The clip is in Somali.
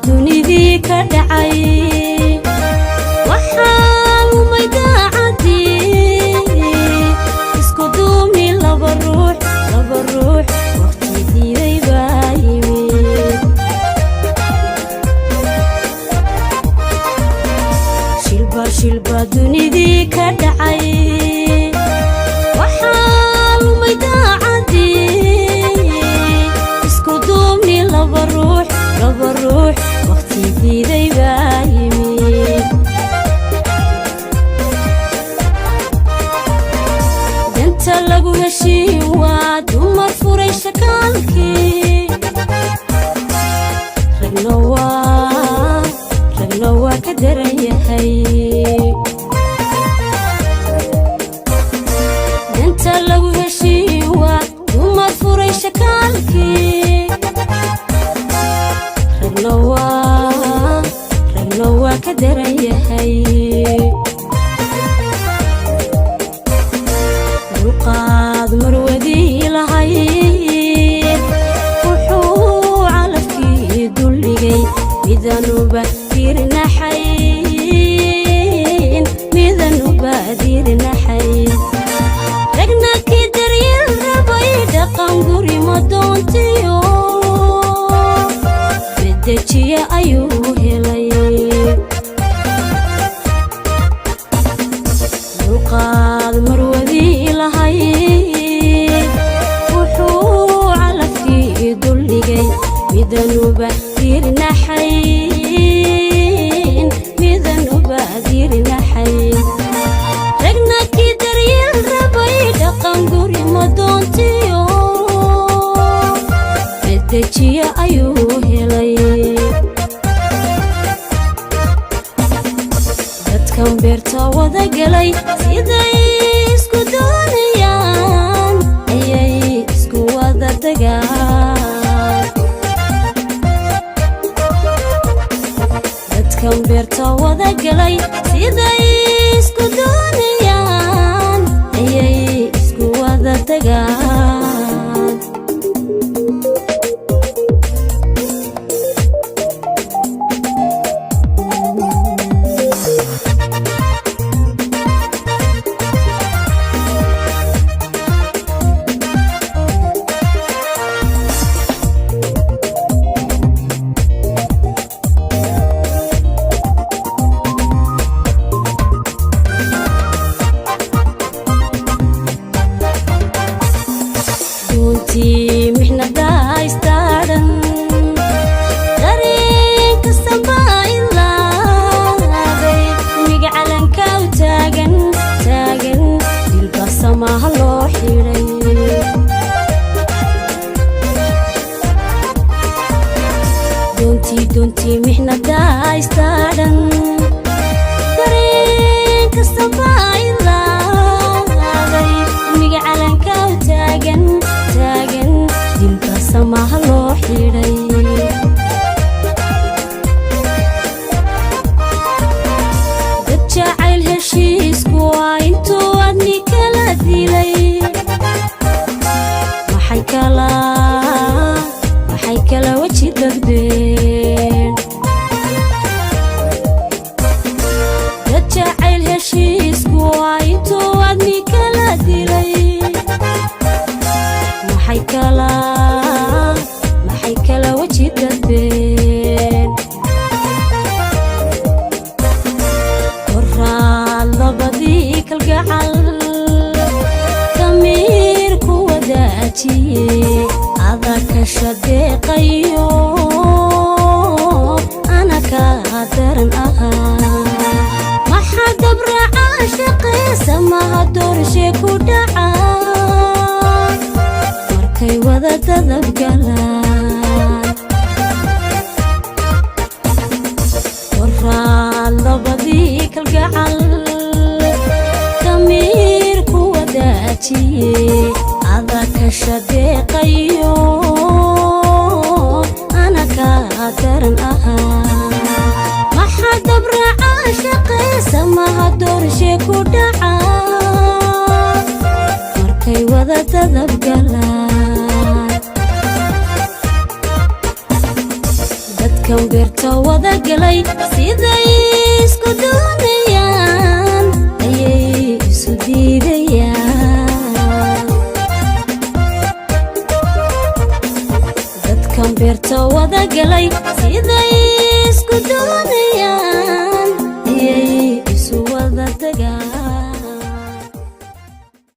dunidii ka dhacay waxaan umay daacadii isku duumi laba ruux waqtigiiday baa yimid shilba dunidii ka dhacay waxaan umay daacadii isku duumi laba ruux waqtigiiday baa yimid danta lagu heshiin waa dumar furay shakaalkii ragna waa ka daran yahay danta lagu heshiin waa dumar furay shakaalkii ragna waa ka daran yahay dulqaad marwadii lahayd wuxuu calafkii duldhigay midanuba diirinaxayn ragna kii daryeel rabay dhaqan guri ma doontiyo bedejiye ayuu helay dulqaad marwadii lahayd wuxuu calafkii duldhigay midanuba diirinaxayn ragna kii daryeel rabay dhaqan guri ma doontiyo bedejiye ayuu helay dadkan beerta wada galay siday isku doonayaan ayay isku wada dagaan dadkan beerta wada galay siday isku doonayaan ayay isku wada dagaan mixnadaa istaaran dareen kastaba ilaaday miga calanka u taagan dilba samaha loo xidhay doontii mixnadaa istaaran dareen kastaba ilaaday miga calanka u taagan dilba samaha loo xidhay dad jacayl heshiisku waa intuu adni kala dilay maxay kala weji dadbeen dad jacayl heshiisku waa intuu adni kala dilay maxay kala weji dadbeen qoraal labadii kalgacal damiir ku wadaajiye adaka shadeeqayo ana ka daran ahaa maxaa dabraca shaqeesa maha doorshe ku dhaca markay wada dadabgalaan qoraal labadii kalgacal damiir ku wadaajiye adaka shadeeqayo ana ka daran ahaa maxaa dabraca shaqeesa maha doorshe ku dhaca markay wada dadabgalaan dadkan beerta wada galay siday isku doonayaan ayay isu diidayaan dadkan beerta wada galay siday isku